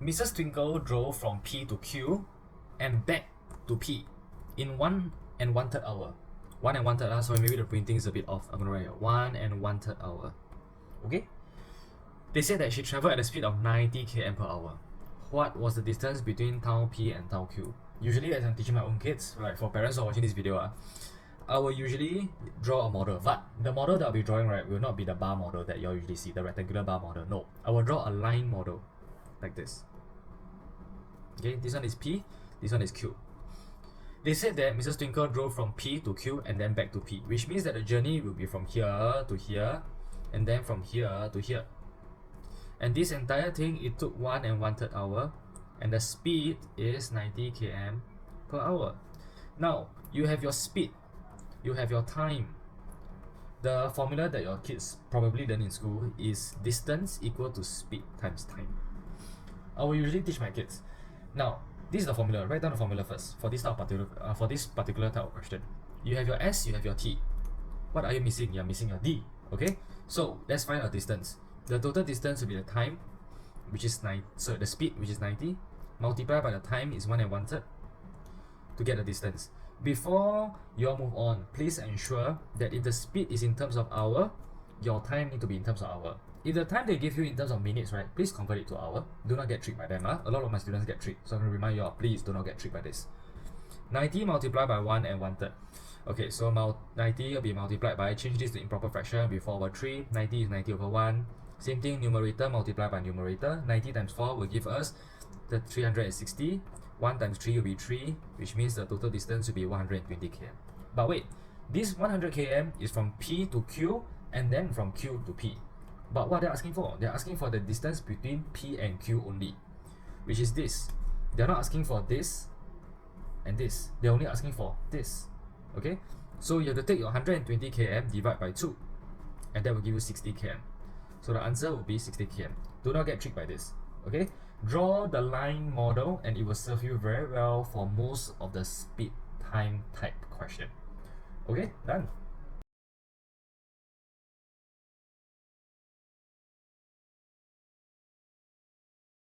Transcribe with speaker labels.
Speaker 1: Mrs. Twinkle drove from P to Q and back to P in 1 1/3 hour. 1 1/3 hour, sorry, maybe the printing is a bit off. I'm gonna write here 1 1/3 hour. Okay? They said that she traveled at a speed of 90 km per hour. What was the distance between tau P and tau Q? Usually, as I'm teaching my own kids, right, for parents who are watching this video, I will usually draw a model, but the model that I'll be drawing, right, will not be the bar model that you all usually see, the rectangular bar model. No, I will draw a line model like this. Okay, this one is P, this one is Q. They said that Mrs. Twinkle drove from P to Q and then back to P, which means that the journey will be from here to here and then from here to here. And this entire thing, it took 1 1/3 hour, and the speed is 90 km per hour. Now, you have your speed, you have your time. The formula that your kids probably learn in school is distance equal to speed times time. I will usually teach my kids. Now, this is the formula. Write down the formula first for this particular type of question. You have your S, you have your T. What are you missing? You're missing your D. Okay? So let's find our distance. The total distance will be the time, which is the speed, which is 90, multiplied by the time is 1 1/3 to get the distance. Before you all move on, please ensure that if the speed is in terms of hour, your time need to be in terms of hour. If the time they give you in terms of minutes, right, please convert it to hour. Do not get tricked by them. A lot of my students get tricked, so I'm going to remind you all, please do not get tricked by this. 90 multiplied by 1 1/3. Okay, so 90 will be multiplied by, change this to improper fraction, be 4 over 3. 90 is 90 over 1. Same thing, numerator multiplied by numerator. 90 times 4 will give us the 360. 1 times 3 will be 3, which means the total distance will be 120 km. But wait, this 100 km is from P to Q and then from Q to P. But what they're asking for? They're asking for the distance between P and Q only, which is this. They're not asking for this and this. They're only asking for this. Okay? So you have to take your 120 km divide by 2, and that will give you 60 km. So the answer will be 60 km. Do not get tricked by this. Okay? Draw the line model and it will serve you very well for most of the speed time type question. Okay? Done.